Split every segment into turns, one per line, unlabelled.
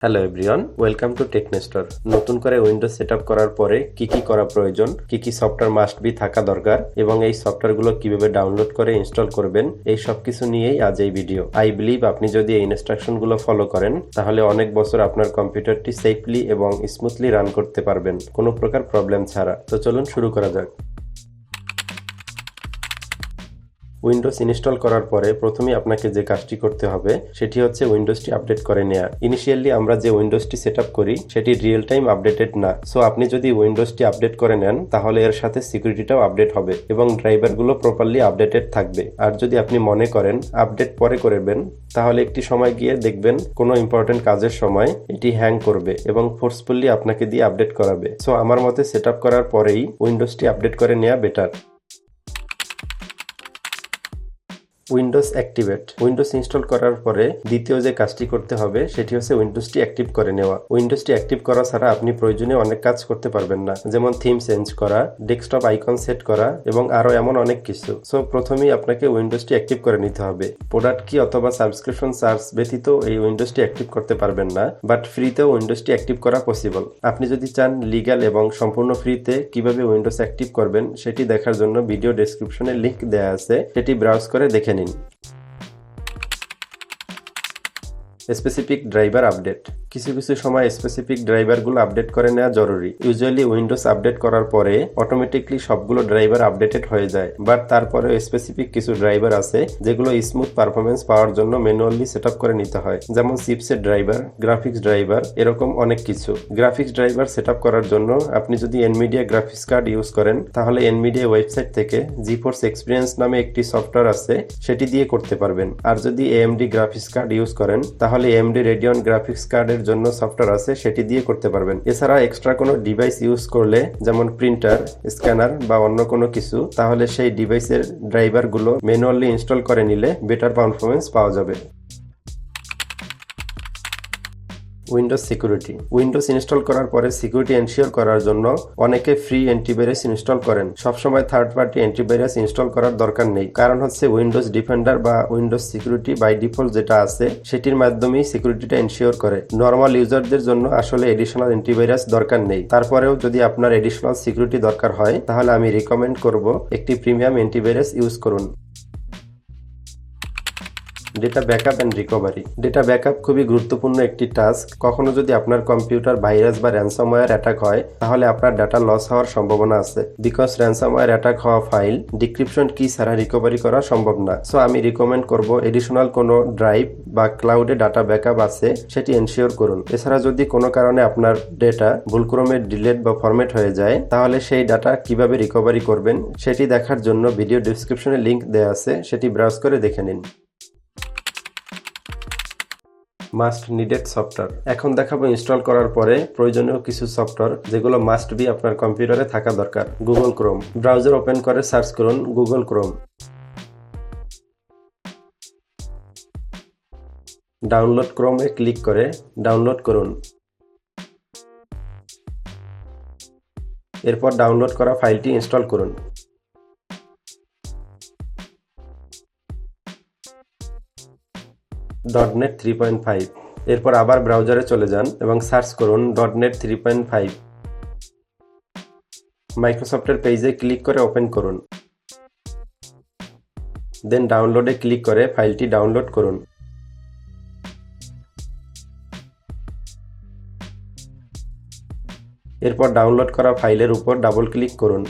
Hello everyone, welcome to Technestor. নতুন করে Windows setup করার পরে কি কি করা প্রয়োজন, কি কি সফটওয়্যার মাস্ট বি থাকা দরকার এবং এই সফটওয়্যারগুলো কিভাবে ডাউনলোড করে ইনস্টল করবেন, এই সব কিছু নিয়েই আজ এই ভিডিও। আই বিলিভ আপনি যদি এই ইনস্ট্রাকশনগুলো ফলো করেন তাহলে অনেক বছর আপনার কম্পিউটারটি সেফলি এবং স্মুথলি রান করতে পারবেন কোনো প্রকার প্রবলেম ছাড়া। তো চলুন শুরু করা যাক। উইন্ডোজ ইনস্টল করার পরে প্রথমেই আপনাকে যে কাজটি করতে হবে সেটি হচ্ছে উইন্ডোজটি আপডেট করে নেওয়া। ইনিশিয়ালি আমরা যে উইন্ডোজটি সেটআপ করি সেটি রিয়েল টাইম আপডেটেড না, সো আপনি যদি উইন্ডোজটি আপডেট করে নেন তাহলে এর সাথে সিকিউরিটিটাও আপডেট হবে এবং ড্রাইভারগুলো প্রপারলি আপডেটেড থাকবে। আর যদি আপনি মনে করেন আপডেট পরে করবেন তাহলে একটি সময় গিয়ে দেখবেন কোনো ইম্পর্টেন্ট কাজের সময় এটি হ্যাং করবে এবং ফোর্সফুলি আপনাকে দিয়ে আপডেট করাবে। সো আমার মতে সেটআপ করার পরেই উইন্ডোজটি আপডেট করে নেওয়া better. Windows activate. Windows install করার পরে দ্বিতীয় যে কাজটি করতে হবে সেটি হচ্ছে উইন্ডোজটি অ্যাক্টিভ করে নেওয়া। উইন্ডোজটি অ্যাক্টিভ করা ছাড়া আপনি প্রয়োজনীয় অনেক কাজ করতে পারবেন না, যেমন থিম চেঞ্জ করা, ডেস্কটপ আইকন সেট করা এবং আরো এমন অনেক কিছু। সো প্রথমেই আপনাকে উইন্ডোজটি অ্যাক্টিভ করে নিতে হবে। প্রোডাক্ট কি অথবা সাবস্ক্রিপশন চার্জ ব্যতীত এই উইন্ডোজটি অ্যাক্টিভ করতে পারবেন না, বাট ফ্রিতেও উইন্ডোজটি অ্যাক্টিভ করা পসিবল। আপনি যদি চান লিগ্যাল এবং সম্পূর্ণ ফ্রিতে কিভাবে উইন্ডোজ অ্যাক্টিভ করবেন সেটি দেখার জন্য ভিডিও ডেসক্রিপশনে লিংক দেওয়া আছে, সেটি ব্রাউজ করে দেখে নিন। Specific driver update. কিছু কিছু সময় স্পেসিফিক ড্রাইভারগুলো আপডেট করে নেওয়া জরুরি। ইউজুয়ালি উইন্ডোজ আপডেট করার পরে অটোমেটিকলি সবগুলো ড্রাইভার আপডেটেড হয়ে যায়, বাট তারপরে স্পেসিফিক কিছু ড্রাইভার আছে যেগুলো স্মুথ পারফরমেন্স পাওয়ার জন্য ম্যানুয়ালি সেটআপ করে নিতে হয়, যেমন চিপসেট ড্রাইভার, গ্রাফিক্স ড্রাইভার, এরকম অনেক কিছু। গ্রাফিক্স ড্রাইভার সেটআপ করার জন্য আপনি যদি এনভিডিয়া গ্রাফিক্স কার্ড ইউজ করেন তাহলে এনভিডিয়া ওয়েবসাইট থেকে জিফোর্স এক্সপিরিয়েন্স নামে একটি সফটওয়্যার আছে, সেটি দিয়ে করতে পারবেন। আর যদি এএমডি গ্রাফিক্স কার্ড ইউজ করেন তাহলে এএমডি রেডিয়ন গ্রাফিক্স কার্ডের জন্য সফটওয়্যার আছে, সেটি দিয়ে করতে পারবেন। এছাড়া এক্সট্রা কোনো ডিভাইস ইউজ করলে, যেমন প্রিন্টার, স্ক্যানার বা অন্য কোনো কিছু, তাহলে সেই ডিভাইসের ড্রাইভারগুলো ম্যানুয়ালি ইনস্টল করে নিলে বেটার পারফরমেন্স পাওয়া যাবে। Windows security. উইন্ডোজ ইনস্টল করার পরে সিকিউরিটি এনশিওর করার জন্য অনেকে ফ্রি অ্যান্টিভাইরাস ইনস্টল করেন। সবসময় থার্ড পার্টি অ্যান্টিভাইরাস ইনস্টল করার দরকার নেই, কারণ হচ্ছে উইন্ডোজ ডিফেন্ডার বা উইন্ডোজ সিকিউরিটি বাই ডিফল্ট যেটা আছে সেটির মাধ্যমেই সিকিউরিটিটা এনশিওর করে। নর্মাল ইউজারদের জন্য আসলে এডিশনাল অ্যান্টিভাইরাস দরকার নেই। তারপরেও যদি আপনার এডিশনাল সিকিউরিটি দরকার হয় তাহলে আমি রিকমেন্ড করব একটি প্রিমিয়াম অ্যান্টিভাইরাস ইউজ করুন। Data backup and recovery. Data backup খুবই গুরুত্বপূর্ণ একটি টাস্ক। কখনো যদি আপনার কম্পিউটার ভাইরাস বা র্যানসমওয়্যার অ্যাটাক হয় তাহলে আপনার ডাটা লস হওয়ার সম্ভাবনা আছে, বিকজ র্যানসমওয়্যার অ্যাটাক হওয়া ফাইল ডিক্রিপশন কি ছাড়া রিকভারি করা সম্ভব না। সো আমি রিকমেন্ড করব এডিশনাল কোনো ড্রাইভ বা ক্লাউডে ডাটা ব্যাকআপ আছে সেটি এনশিওর করুন। এছাড়া যদি কোনো কারণে আপনার ডেটা ভুলক্রমে ডিলিট বা ফরম্যাট হয়ে যায় তাহলে সেই ডাটা কিভাবে রিকভারি করবেন সেটি দেখার জন্য ভিডিও ডেসক্রিপশনে লিংক দেওয়া আছে, সেটি ব্রাউজ করে দেখে নিন। Must needed software. এখন দেখাবো ইনস্টল করার পরে প্রয়োজনীয় কিছু সফটওয়্যার যেগুলো মাস্ট বি আপনার কম্পিউটারে থাকা দরকার। Google Chrome. ব্রাউজার ওপেন করে সার্চ করুন গুগল ক্রোম। ডাউনলোড ক্রোমে ক্লিক করে ডাউনলোড করুন। এরপর ডাউনলোড করা ফাইলটি ইনস্টল করুন। .NET 3.5। এরপর আবার ব্রাউজারে চলে যান এবং সার্চ করুন .NET 3.5। মাইক্রোসফটের পেজে ক্লিক করে ওপেন করুন, দেন ডাউনলোডে ক্লিক করে ফাইলটি ডাউনলোড করুন। এরপর ডাউনলোড করা ফাইলের উপর ডাবল ক্লিক করুন।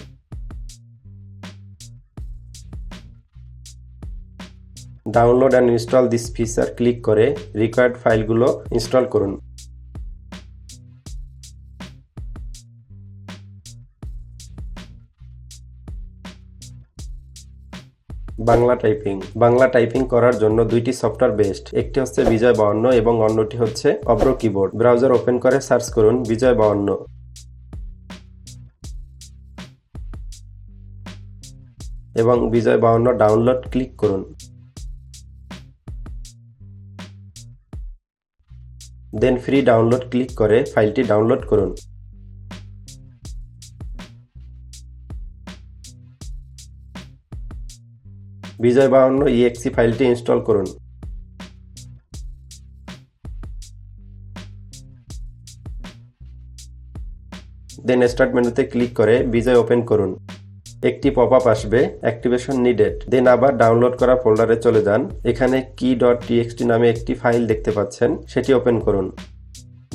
Download and install this feature click করে রিকোয়ার্ড ফাইলগুলো ইনস্টল করুন। বাংলা টাইপিং। বাংলা টাইপিং করার জন্য দুইটি সফটওয়্যার বেস্ট, একটি হচ্ছে বিজয় 52 এবং অন্যটি হচ্ছে অব্র কিবোর্ড। ব্রাউজার ওপেন করে সার্চ করুন বিজয় 52 এবং বিজয় 52 ডাউনলোড ক্লিক করুন। দেন ফ্রি ডাউনলোড ক্লিক করে ফাইলটি ডাউনলোড করুন। বিজয় 52 exe ফাইলটি ইনস্টল করুন। দেন স্টার্ট মেনুতে ক্লিক করে বিজয় ওপেন করুন। একটি পপআপ আসবে অ্যাক্টিভেশন নিডেড। দেন আবার ডাউনলোড করা ফোল্ডারে চলে যান। এখানে key.txt নামে একটি ফাইল দেখতে পাচ্ছেন, সেটি ওপেন করুন।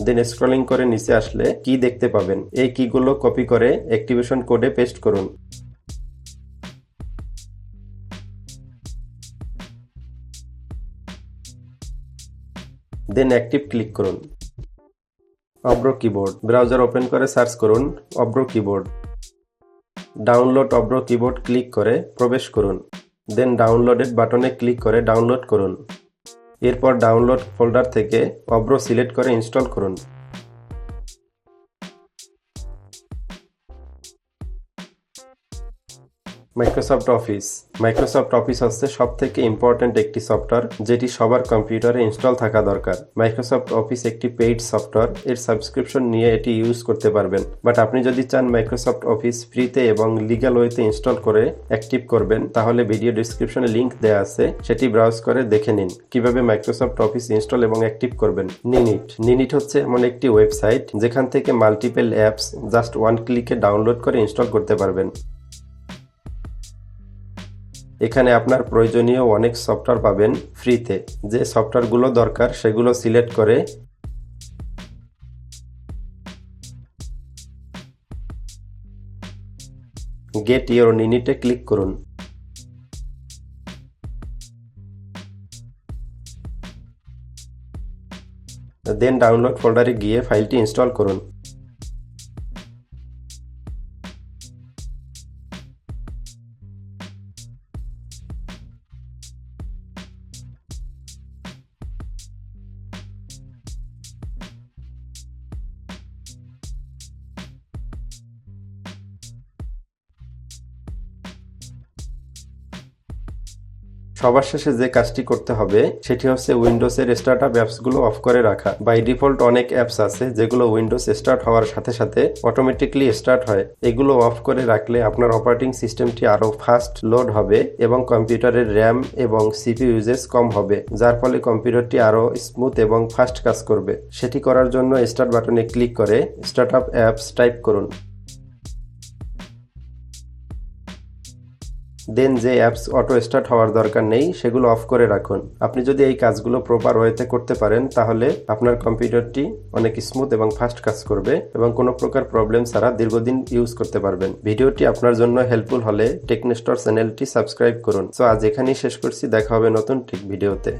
দেন স্ক্রলিং করে নিচে আসলে কি দেখতে পাবেন। এই কিগুলো কপি করে অ্যাক্টিভেশন কোডে পেস্ট করুন। দেন অ্যাক্টিভ ক্লিক করুন। অব্র কিবোর্ড ব্রাউজার ওপেন করে সার্চ করুন অব্র কিবোর্ড। ডাউনলোড অব্র কিবোর্ড ক্লিক করে প্রবেশ করুন। দেন ডাউনলোডেড বাটনে ক্লিক করে ডাউনলোড করুন। এরপর ডাউনলোড ফোল্ডার থেকে অব্র সিলেক্ট করে ইনস্টল করুন। মাইক্রোসফট অফিস হচ্ছে সবথেকে ইম্পর্ট্যান্ট একটি সফটওয়্যার যেটি সবার কম্পিউটারে ইনস্টল থাকা দরকার। মাইক্রোসফট অফিস একটি পেইড সফটওয়্যার, এর সাবস্ক্রিপশন নিয়ে এটি ইউজ করতে পারবেন। বাট আপনি যদি চান মাইক্রোসফট অফিস ফ্রিতে এবং লিগ্যাল ওয়েতে ইনস্টল করে অ্যাক্টিভ করবেন, তাহলে ভিডিও ডিসক্রিপশনে লিংক দেওয়া আছে, সেটি ব্রাউজ করে দেখে নিন কিভাবে মাইক্রোসফট অফিস ইনস্টল এবং অ্যাক্টিভ করবেন। নিনিট হচ্ছে এমন একটি ওয়েবসাইট যেখান থেকে মাল্টিপল অ্যাপস জাস্ট ওয়ান ক্লিকে ডাউনলোড করে ইনস্টল করতে পারবেন। এখানে আপনার প্রয়োজনীয় অনেক সফটওয়্যার পাবেন ফ্রিতে। যে সফটওয়্যারগুলো দরকার সেগুলো সিলেক্ট করে গেট ইওর নিনিটে ক্লিক করুন। দেন ডাউনলোড ফোল্ডারে গিয়ে ফাইলটি ইনস্টল করুন। সবার শেষে যে কাজটি করতে হবে সেটি হচ্ছে উইন্ডোজের স্টার্টআপ অ্যাপসগুলো অফ করে রাখা। বাই ডিফল্ট অনেক অ্যাপস আছে যেগুলো উইন্ডোজ স্টার্ট হওয়ার সাথে সাথে অটোমেটিকলি স্টার্ট হয়। এগুলো অফ করে রাখলে আপনার অপারেটিং সিস্টেমটি আরো ফাস্ট লোড হবে এবং কম্পিউটারের র্যাম এবং সিপিইউ ইউজেজ কম হবে, যার ফলে কম্পিউটারটি আরো স্মুথ এবং ফাস্ট কাজ করবে। সেটি করার জন্য স্টার্ট বাটনে ক্লিক করে স্টার্টআপ অ্যাপস টাইপ করুন। দেন যে অ্যাপস অটো স্টার্ট হওয়ার দরকার নেই সেগুলো অফ করে রাখুন। আপনি যদি এই কাজগুলো প্রপার ওয়েতে করতে পারেন তাহলে আপনার কম্পিউটারটি অনেক স্মুথ এবং ফাস্ট কাজ করবে এবং কোনো প্রকার প্রবলেম ছাড়া দীর্ঘদিন ইউজ করতে পারবেন। ভিডিওটি আপনার জন্য হেল্পফুল হলে টেকনেস্টর চ্যানেলটি সাবস্ক্রাইব করুন। সো আজ এখানেই শেষ করছি, দেখা হবে নতুন টেক ভিডিওতে।